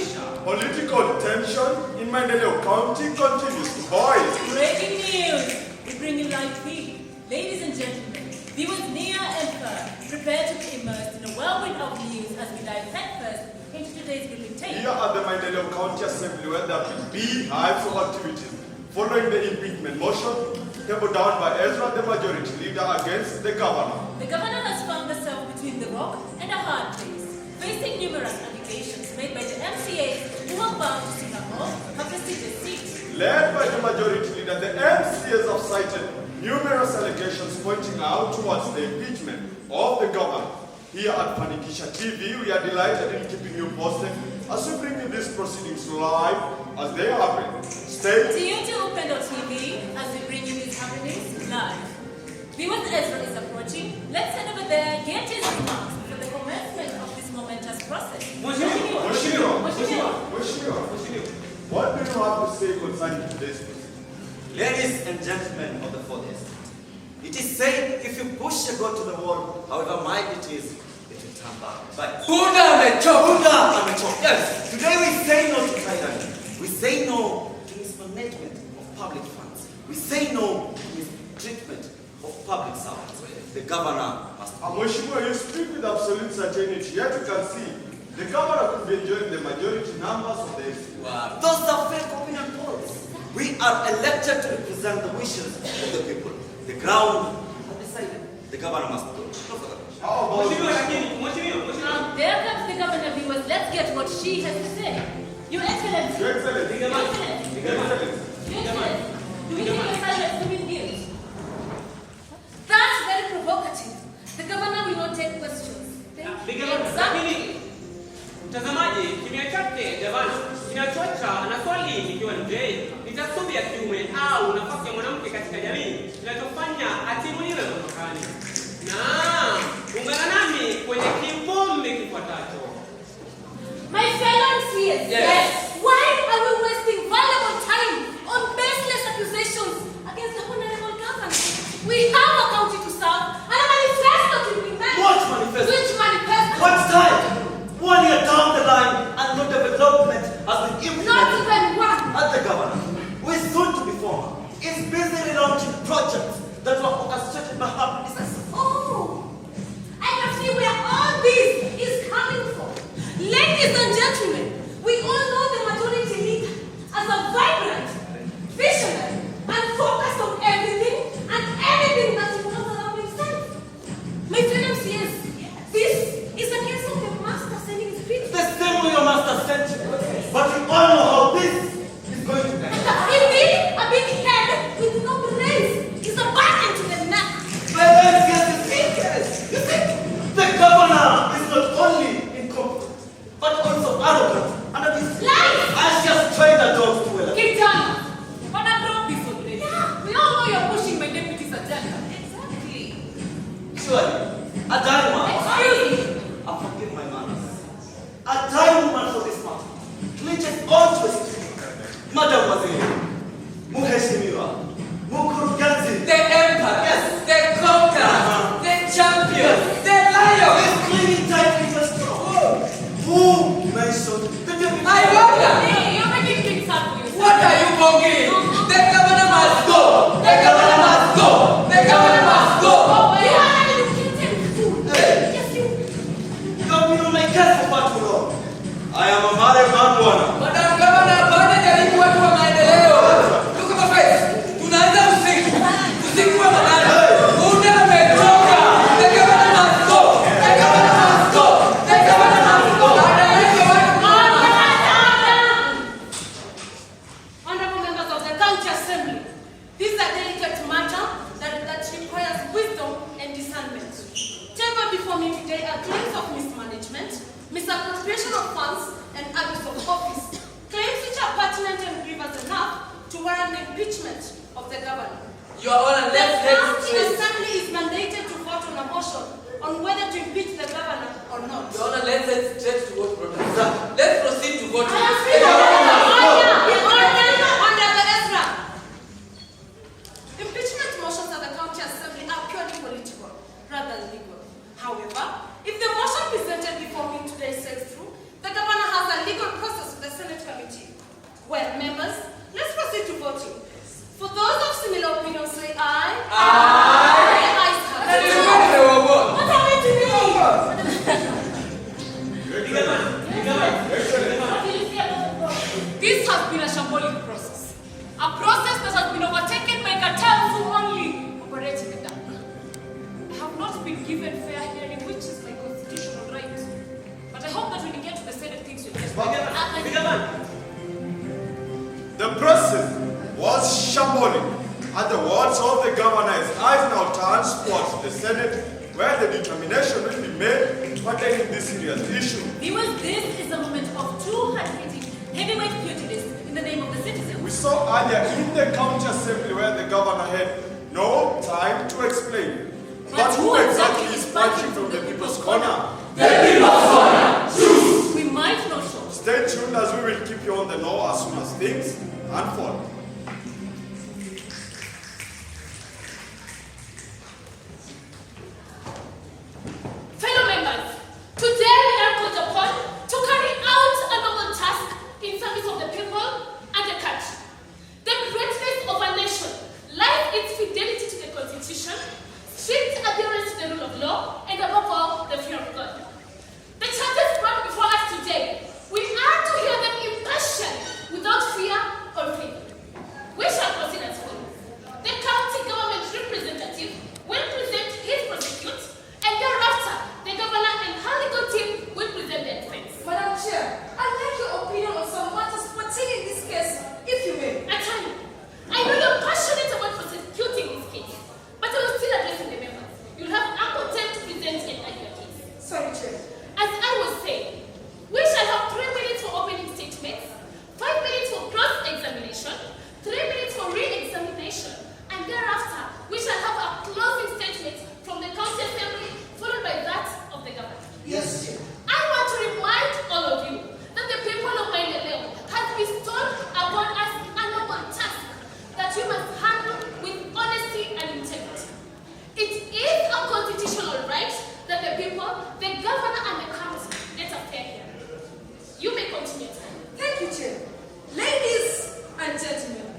Political tension in Maendeleo County continues to boil. Breaking news! We bring you live feed. Ladies and gentlemen, viewers near and far, prepare to be immersed in a whirlwind of news as we dive headfirst into today's gripping tape. Here at the Maendeleo County Assembly, where there have been beehives of activities following the impeachment motion tabled down by Ezra, the majority leader, against the governor. The governor has found herself between the rock and a hard place, facing numerous allegations made by the MCAs who are bound to see her off her prestigious seat. Led by the majority leader, the MCAs have cited numerous allegations pointing out towards the impeachment of the governor. Here at Panikisha TV, we are delighted in keeping you posted as we bring you these proceedings live as they happen. Stay tuned to Open.tv as we bring you these happenings live. Viewers, Ezra is approaching. Let's head over there, get his remarks for the commencement of this momentous process. Moshiro, what do you have to say concerning today's process? Ladies and gentlemen of the fourth estate, it is said if you push a goat to the wall, however mighty it is, it will turn back. But Buddha and chop. Yes, today we say no to tyranny. We say no to mismanagement of public funds. We say no to mistreatment of public servants. The governor must... Mheshimiwa, you speak with absolute certainty. Yet you can see the governor could be enjoying the majority numbers of the estate. Wow. Those are fake opinion polls. We are elected to represent the wishes of the people. The ground has decided the governor must go. No further. There comes the governor, viewers. Let's get what she has to say. Your Excellency. Your Excellency. Your Excellency. Your Excellency. Your Excellency. Do we take your silence to mean guilt? That's very provocative. The governor will not take questions. Exactly. Mtazamaji, kimya chake gavana kinachocha na swali nikiwa nje, nitasubia kiume au nafasi ya mwanamke katika jamii kinachofanya atimuliwe mamlakani. Na ungana nami kwenye kivumbi kifuatacho. My fellow MCAs, yes. Why are we wasting valuable time on baseless accusations against the honorable governor? We have a county to serve and a manifesto to implement. What manifesto? Which manifesto? What time? 1 year down the line and no development has been implemented. Not even one. At the governor, who is soon to be former, is busy relaunching projects that were orchestrated by her predecessors. Oh, I can see where all this is coming from. Ladies and gentlemen, we all know the majority leader as a vibrant, visionary, and focused on everything and anything that revolves around himself. My fellow MCAs, this is a case of the master sending his people. The same way your master sent you. But we all know how this is going to end. Indeed, a big head with no brains is a burden to the neck. You see, the governor is not only incompetent, but also arrogant and abusive. Lies! And she has trained her dogs to well. Keep down. But I brought this already. Yeah. We all know you're pushing my deputy's agenda. Exactly. Surely, a dying man. Excuse me. I forgive my manners. A dying woman for this matter clinches onto a street. Madam Waziri, Muheshimiwa, Mukurugenzi, The emperor, yes, the conqueror, the champion, the lion. is cleaning tight with a straw. Who mentioned the deputy? I wonder, Hey, you're making things hard for yourself. what are you bonging? The governor must go. The governor must go. The governor must go. Oh, you are an educated fool. Yes, you. You have been on my case for far too long. I am a married man, Bwana. Madam Governor, bado jaribu watu wa maendeleo. Look at my face. Tunaanza usiku. Usiku wa manane. Muda umetoka. The governor must go. The governor must go. The governor must go. Honorable members of the County Assembly, this is a delicate matter that requires wisdom and discernment. Tabled before me today are claims of mismanagement, misappropriation of funds, and abuse of office. Claims which are pertinent and grievous enough to warrant the impeachment of the governor. Your Honor, The let's head County straight. Assembly is mandated to vote on a motion on whether to impeach the governor or not. Your Honor, let's head straight to what brought us. Let's proceed to vote. I am free to under the Ezra. Impeachment motions at the County Assembly are purely political, rather than legal. However, if the motion presented before me today says through, the governor has a legal process Well, members, let's proceed to voting. For those of similar opinions, say aye. Aye. The ayes have That it. is what they were born. What are we doing? This has been a shambolic process. A process that has been overtaken by cartels who only operate in the dark. I have not been given fair hearing, which is my constitutional right. But I hope that when we get to the Senate, things will get better. The process was shambolic. At the words of the governor, his eyes now turned towards the Senate, where the determination will be made to attend this serious issue. Viewers, this is a moment of true hard-hitting, heavyweight pugilists in the name of the citizens. We saw earlier in the county assembly where the governor had no time to explain. But who exactly is punching from the people's corner? The people's corner. Choose. We might not show. Stay tuned as we will keep you on the know as soon as things unfold. Fellow members, today we are called upon to carry out a noble task in service of the people and the country. The greatness of a nation lies in its fidelity to the Constitution, strict adherence to the rule of law, and above all, the fear of God. The charges brought before us today, we are to hear them impartially, without fear or favor. We shall proceed as follows. The county government representative will present his prosecute, and thereafter, the governor and her legal team will present their defense. Madam Chair, I'd like your opinion on some matters pertaining in this case, if you may. Attorney, I know you're passionate about prosecuting this case, but I will still address the members. You'll have ample time to present and argue your case. Sorry, Chair. As I was saying, we shall have 3 minutes for opening statements, 5 minutes for cross-examination, 3 minutes for re-examination, and thereafter, we shall have a closing statement from the county assembly, followed by that of the governor. Yes, Chair. I want to remind all of you that the people of Maendeleo has bestowed upon us a noble task that we must handle with honesty and integrity. It is a constitutional right that the people, the governor, and the council get a fair hearing. You may continue, Attorney. Thank you, Chair. Ladies and gentlemen,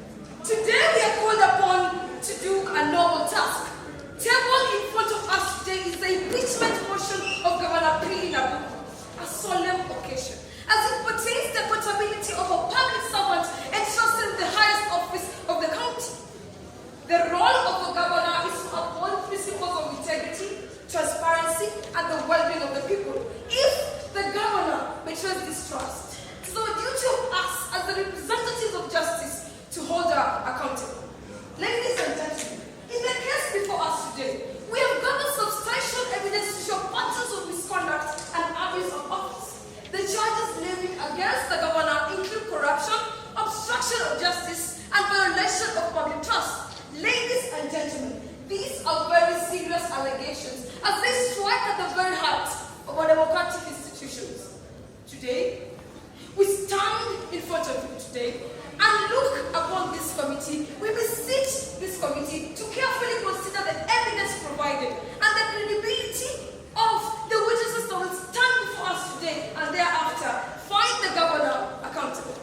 today we are called upon to do a noble task. Tabled in front of us today is the impeachment motion of Governor P. Nabuko, a solemn occasion, as it pertains the accountability of a public servant entrusted in the highest office of the county. The role of the governor is to uphold principles of integrity, transparency, and the well-being of the people. If the governor betrays this trust, it is our duty of us as the representatives of justice to hold her accountable. Ladies and gentlemen, in the case before us today, we have gathered substantial evidence to show patterns of misconduct and abuse of office. The charges levied against the governor include corruption, obstruction of justice, and violation of public trust. Ladies and gentlemen, these are very serious allegations as they strike at the very heart of our democratic institutions. Today, we stand in front of you today and look upon this committee. We beseech this committee to carefully consider the evidence provided and the credibility of the witnesses that will stand before us today and thereafter find the governor accountable.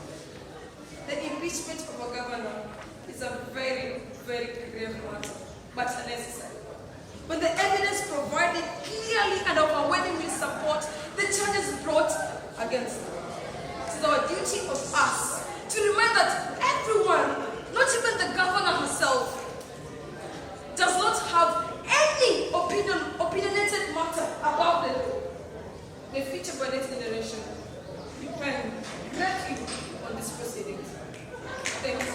The impeachment of a governor is a very, very grave matter, but unnecessary. When the evidence provided clearly and overwhelmingly support the charges brought against them, it is our duty of us to remind that everyone, not even the governor herself, does not have any opinionated matter about the law. The future for next generation depend greatly on these proceedings. Thank you.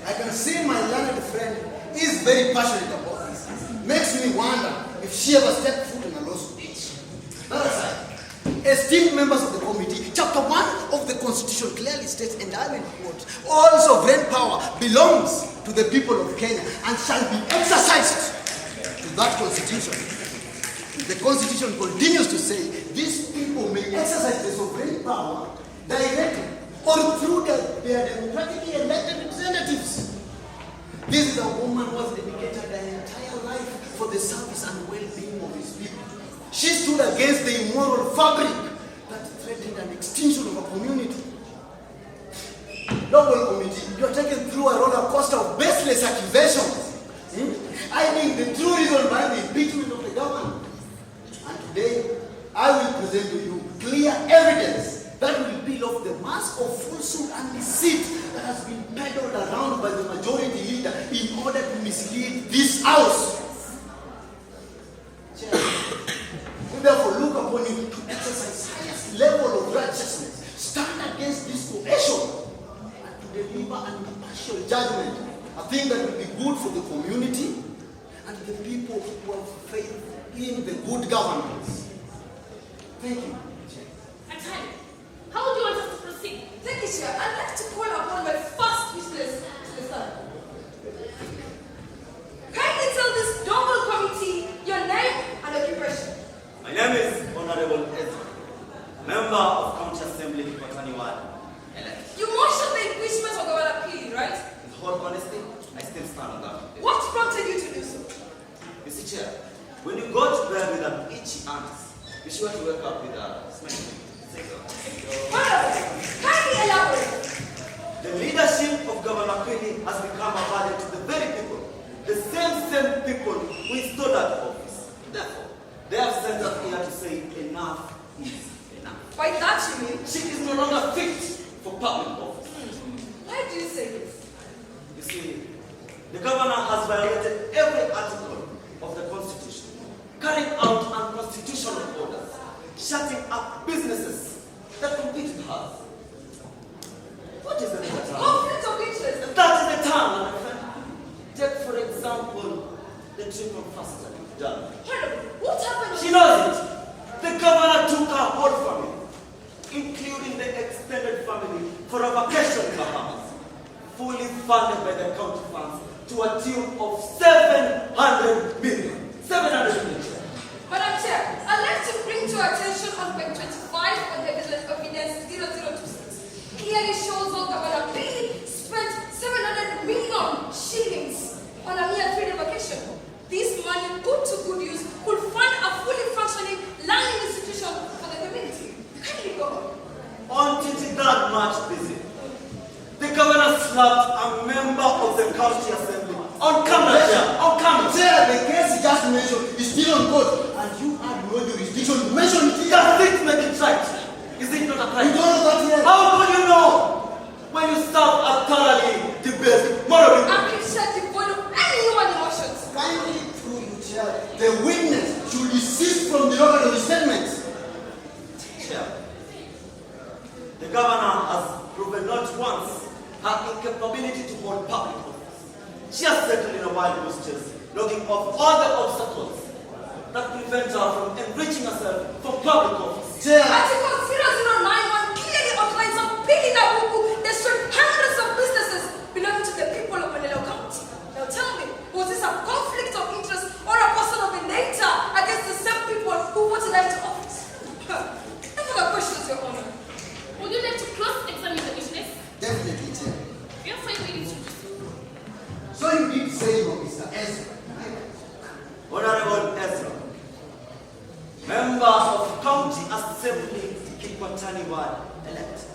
I can see my learned friend is very passionate about this. Makes me wonder if she ever stepped foot in a law school. Another side. Esteemed members of the committee, Chapter 1 of the Constitution clearly states, and I will quote, all sovereign power belongs to the people of Kenya and shall be exercised to that Constitution. The Constitution continues to say, these people may exercise the sovereign power directly or through their democratically elected representatives. This is a woman who has dedicated her entire life for the service and well-being of his people. She stood against the immoral fabric that threatened an extinction of a accusations, hiding the true reason behind the impeachment of the government. And today, I will present to you clear evidence that will peel off the mask of falsehood and deceit that has been peddled around by the majority leader in order to mislead this house. Chair, we therefore look upon you to exercise highest level of righteousness, stand against this coalition, and to deliver an impartial judgment, a thing that will be good for the community and the people who have faith in the good governance. Thank you. Attorney, how would you want us to proceed? Thank you, Chair. I'd like to call upon my first witness to the stand. Kindly tell this noble committee your name and occupation. My name is Honorable Ezra, member of County Assembly Kipatani Ward. You motioned the impeachment of Governor Pili, right? With whole honesty, I still stand on that. What prompted you to do so? You see, Chair, when you go to bed with an itchy anus, be sure to wake up with a smelling. Honorable, kindly elaborate. The leadership of Governor Pili has become a burden to the very people, the same people who stood at office. Therefore, they have sent us here to say enough is enough. By that you mean? She is no longer fit for public office. Why do you say this? You see, the governor has violated every article of the Constitution, carrying out unconstitutional orders, shutting up businesses that compete with hers. What is the term? Conflict of interest. That is the term, my friend. Take, for example, the triple faster done. Honorable, what happened? She knows it. The governor took her whole family, including the extended family, for a vacation in Bahamas, fully funded by the county funds to a tune of 700 million. 700 million. Madam Chair, I'd like to bring to your attention on page 25 of the evidence 0026. Clearly shows how Governor Pili spent 700 million shillings on a mere 3-day vacation. This money put to good use could fund a fully functioning learning institution for the community. Kindly go on. Aren't it that much busy? The governor slapped a member of the county assembly on camera, Chair. On camera. Chair, the case you just mentioned is still on court, and you had no jurisdiction to mention it here. Does it make it right? Is it not a crime? You don't know that yet. How could you know when you serve a thoroughly debased moral? I can shut the void of any human emotions. Kindly through you, Chair, the witness should desist from the record of the statement. Chair, the governor has proven not once her incapability to hold public office. She has settled in a wild goose chase, knocking off all the obstacles that prevent her from enriching herself from public office. Chair, Article 0091 clearly outlines how Pili Nabuku destroyed hundreds of businesses belonging to the people of Manila County. Now tell me, was this a conflict of interest or a personal vendetta against the same people who voted her into office? I have a question, Your Honor. Would you like to cross-examine the witness? definitely, Chair. We have 5 minutes to do so. So you did say, Mr. Ezra. Honorable Ezra, member of County Assembly Kipatani Ward, elect.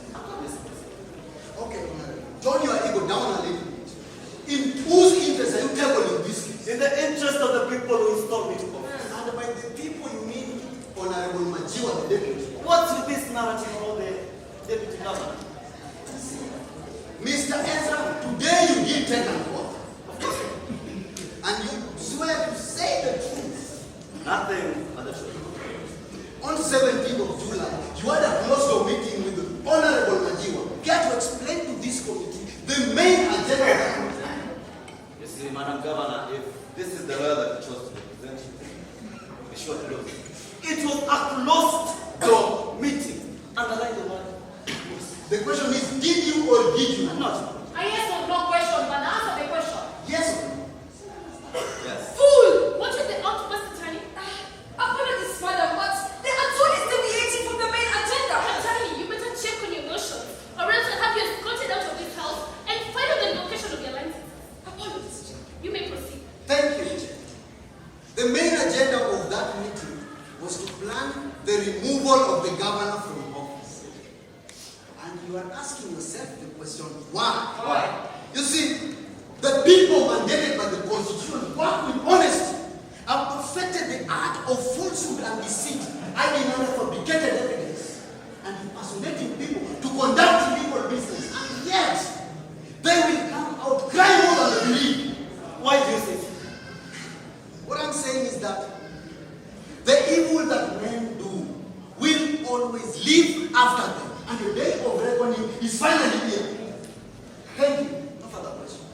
Okay, Honorable. Turn your ego down a little bit. In whose interest are you tabling this case? In the interest of the people who installed me to office. And by the people you mean Honorable Majiwa, the deputy. What's with this narrative about the deputy governor? Mr. Ezra, today you did take an oath. And you swear to say the truth. Nothing but the truth. On 17th of July, you had a closed-door meeting with the Honorable Majiwa. Care to explain to this committee the main agenda. You see, Madam Governor, if this is the way that you chose to represent you, be sure to know. It was a closed-door meeting. Underline the word. The question is, did you or did you not? Not. A yes or no question, but answer the question. Yes or no? Yes. Fool! What is the outburst, attorney? Apologies, madam, but the attorney is deviating from the main agenda. Attorney, you better check on your notions, or else I'll have you escorted out of this house and file the location of your license. Apologies, Chair. You may proceed. Thank you, Chair. The main agenda of that meeting was to plan the removal of the governor from office. And you are asking yourself the question, why? Why? You see, the people mandated by the Constitution work with honesty. I've perfected the art of falsehood and deceit, hiding under fabricated evidence, and impersonating people to conduct illegal business. And yet, they will come out crying more than they believe. Why do you say so? What I'm saying is that the evil that men do will always live after them, and the day of reckoning is finally here. Thank you. No further questions.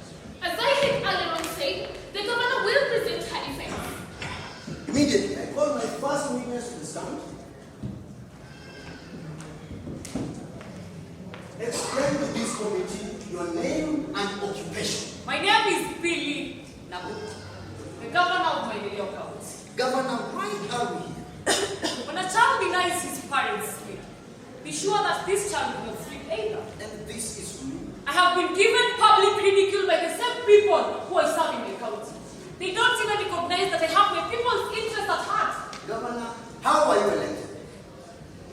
As I had earlier on said, the governor will present her defense. Immediately, I call my first witness to the stand. Explain to this committee your name and occupation. My name is Billy Nabut, the governor of my Maendeleo County. Governor, why are we here? When a child denies his parents sleep, be sure that this child will not sleep either. And this is who? I have been given public ridicule by the same people who are serving the county. They don't even recognize that I have my people's interest at heart. Governor, how are you elected?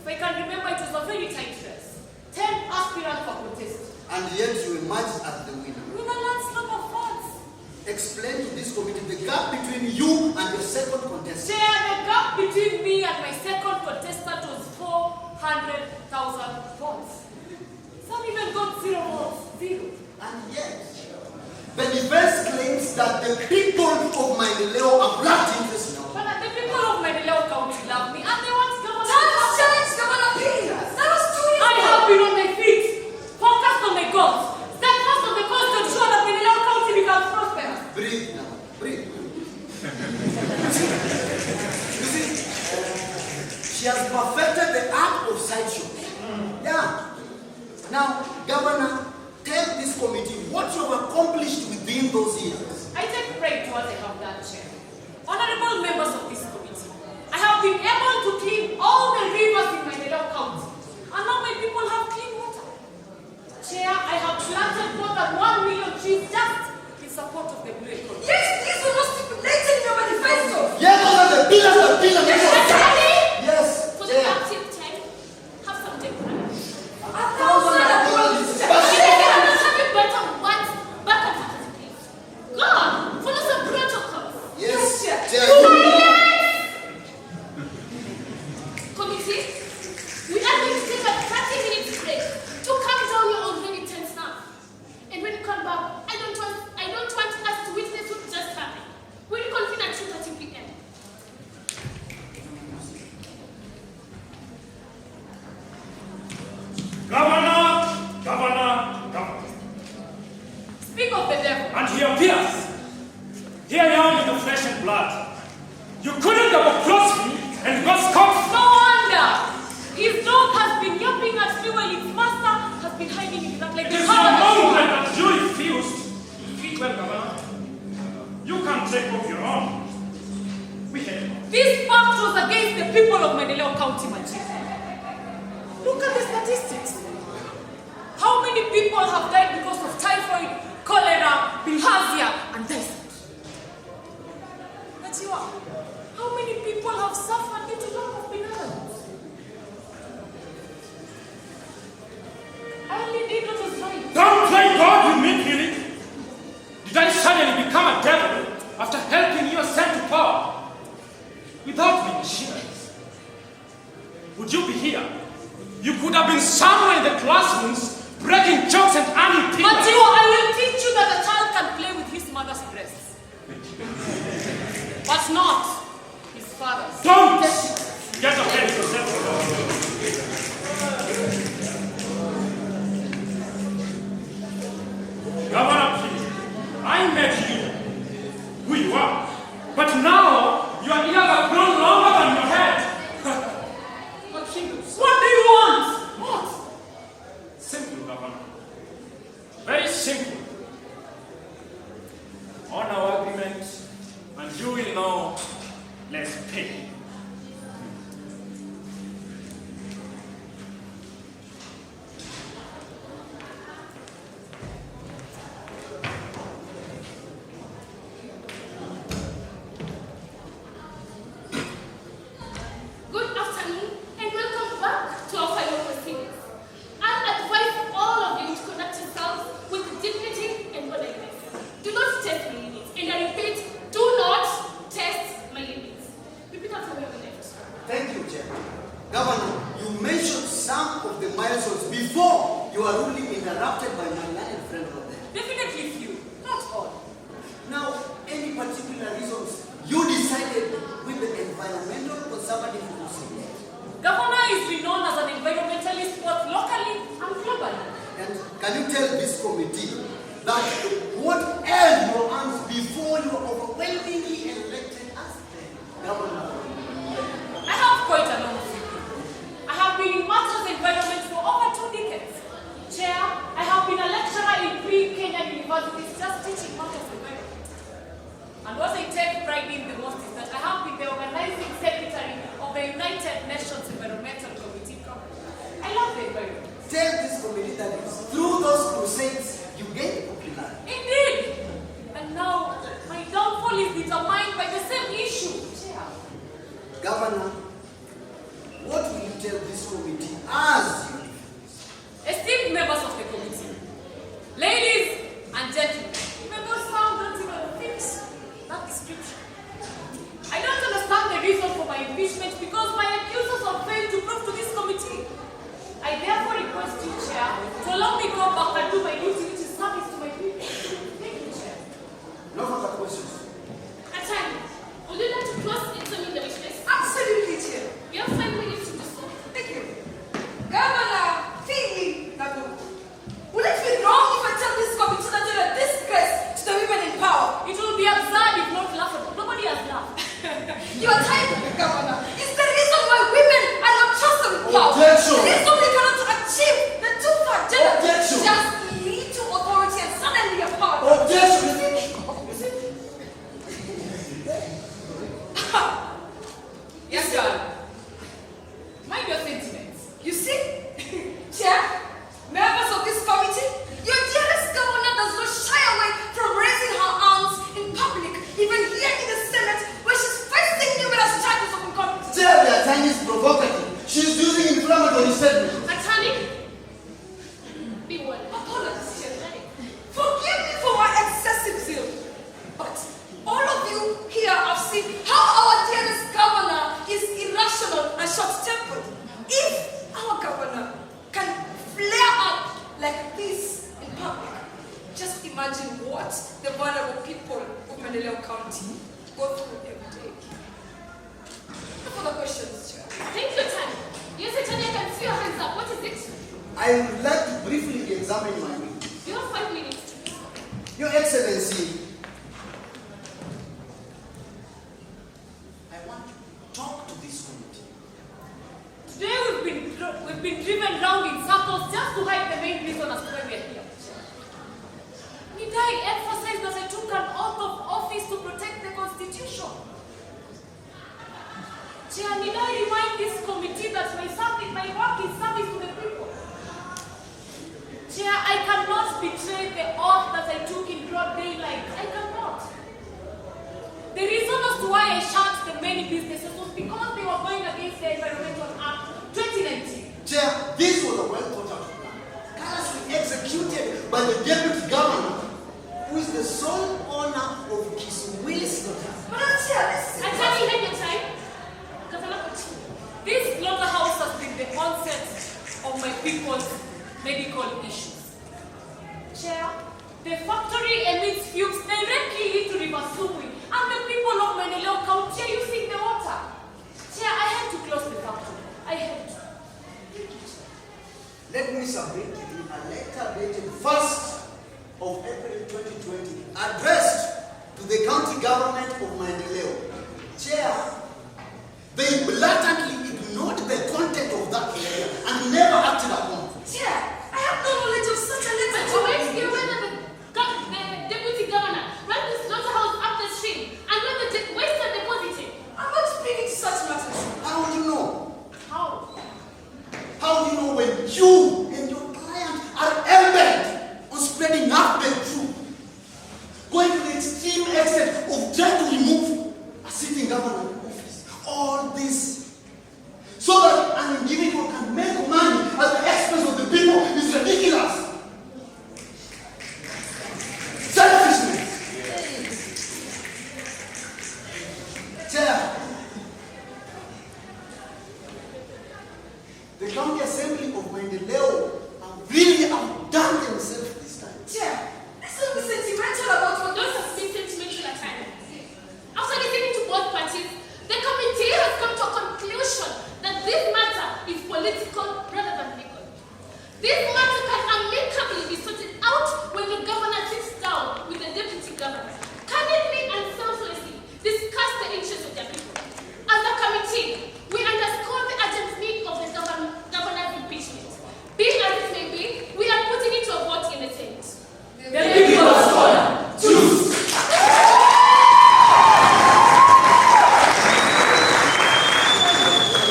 If I can remember, it was a very tight race. 10 aspirants for contest. And yet you emerged as the winner. With a landslide of votes. Explain to this committee the gap between you and your second contestant. Chair, the gap between me and my second contestant was 400,000 votes. Some even got 0 votes. 0. And yet, the defense claims that the people of Maendeleo are black interests now. But the people of Maendeleo County love me and they want government. That's changed, Governor Peters. That was 2 years I ago. have been on my feet, focused on my goals, steadfast on the cause to ensure that Maendeleo County becomes prosperous. Breathe now. Breathe. You see, she has perfected the art of sideshow. Yeah. Now, Governor, tell this committee what you have accomplished within those years. I take pride to what I have done, Chair. Honorable members of this committee, I have been able to clean all the rivers in Maendeleo County, and now my people have clean water. Chair, I have planted more than 1 million trees just in support of the Blue Economy. Yes, these were not stipulated in your manifesto. Yes, those are the pillars that build the Exactly. Yes, For the Chair. active 10, have some decoration. Yes, Chair. Chair. Committee, we are going to take a 30-minute break to calm down your already tense nerve. And when you come back, I don't want us to witness what just happened. We'll convene at 2:30 p.m. Governor. Speak of the devil. And he appears. Here young in the flesh and blood. You couldn't double-cross me and got scoffed. No wonder. His dog has been yapping at me while its master has been hiding in his like It the is power your that moment that you refused to treat well, Governor. You can take off your own. We have. This pact was against the people of Maendeleo County, my chief. Look at the statistics. How many people have died because of typhoid, cholera, bilharzia, and typhoid? Machiwa, how many people have suffered due to lack of benevolence? I only did what was right. Don't play God with me, Billy. Did I suddenly become a devil after helping you ascend to power? Without the machineries, would you be here? You could have been somewhere in the classrooms breaking jokes and earning people. Machiwa, I will teach you that a child can play with his mother's breasts, but not his father's. Don't get ahead of yourself. Governor, please. I met you, who you are, but now your ears have grown longer than your head. What do you want? What? Simple, Governor. Very simple. On our agreement, and you will know, let's pay. the milestones before you are rudely interrupted by my learned friend over there. Definitely few, not all. Now, any particular reasons you decided with the environmental conservative crusade? Governor is renowned as an environmentalist both locally and globally. And can you tell this committee that what held your arms before you were overwhelmingly elected as the governor? I have quite a long history. I have been in matters environment for over 2 decades. Chair, I have been a lecturer in pre-Kenyan universities just teaching matters environment. And what I take pride in the most is that I have been the organizing secretary of the United Nations Environmental Committee. I love the environment. Tell this committee that through those crusades, you gained popularity. Indeed! And now, my downfall is determined by the same issue. Chair. Governor, what will you tell this committee as you leave? Esteemed members of the committee, ladies and gentlemen, may those sound don't even fit that description. I don't understand the reason for my impeachment because my accusers have failed to prove to this committee. I therefore request you, Chair, to allow me go back and do my duty, which is service to my people. Thank you, Chair. No further questions. Attorney, would you like to cross-examine the witness? Absolutely, Chair. You have 5 minutes to do so. Thank you. Governor Philly Nabu. Would it be wrong if I tell this committee that you're a disgrace to the women in power? It will be absurd if not laughable. Nobody has laughed. Your title, Governor, is the reason why women are not trusted with power. Objection. The reason we cannot achieve the two-part gender. Objection. Just lead to authority and suddenly you're power. Objection. Yes, Your Honor. Mind your sentiments. You see? Chair, members of this committee, your dearest governor does not shy away from raising her arms in public, even here in the Senate, where she's facing numerous charges of incompetence. Tell the attorney is provocative. She's using inflammatory statements. Attorney, be well. Apologies, Chair. Forgive me for my excessive zeal, but all of you here have seen how our dearest governor is irrational and short-tempered. If our governor can flare up like this in public, just imagine what the vulnerable people of Manileo County go through every day. No further questions, Chair. Thank you, Attorney. Yes, Attorney, I can see your hands up. What is it? I would like to briefly examine my witness. You have 5 minutes to do so. Your Excellency, I want to talk to this committee. Today we've been driven round in circles just to hide the main reason as to why we are here. Need I emphasize that I took an oath of office to protect the Constitution? Chair, need I remind this committee that my work is service to the people? Chair, I cannot betray the oath that I took in broad daylight. I cannot. The reason as to why I shut the many businesses was because they were going against the Environmental Act 2019. Chair, this was a well-thought-out plan, callously executed by the Deputy Governor, who is the sole owner of Kiswahili's daughter. But Chair, this is... Attorney, have your time. This slaughterhouse has been the onset of my people's medical issues. Chair, the factory emits fumes directly into River Sumi, and the people of Manileo County are using the water. Chair, I had to close the factory. I had to. Let me submit to you a letter dated 1st of April 2020, addressed to the county government of Manileo. Chair, they blatantly ignored the content of that letter and never acted upon it. Chair, I have no knowledge of such a letter. But you might be aware that the deputy governor ran the slaughterhouse up the stream and let the waste are deposited. I'm not speaking to such matters. How would you know? How? How do you know when you and your client are hell-bent on spreading half-baked truth, going to the extreme extent of trying to remove a sitting governor in office? All this so that an individual can make money at the expense of the people is ridiculous. Selfishness. Chair, the County Assembly of Mindelo really have done the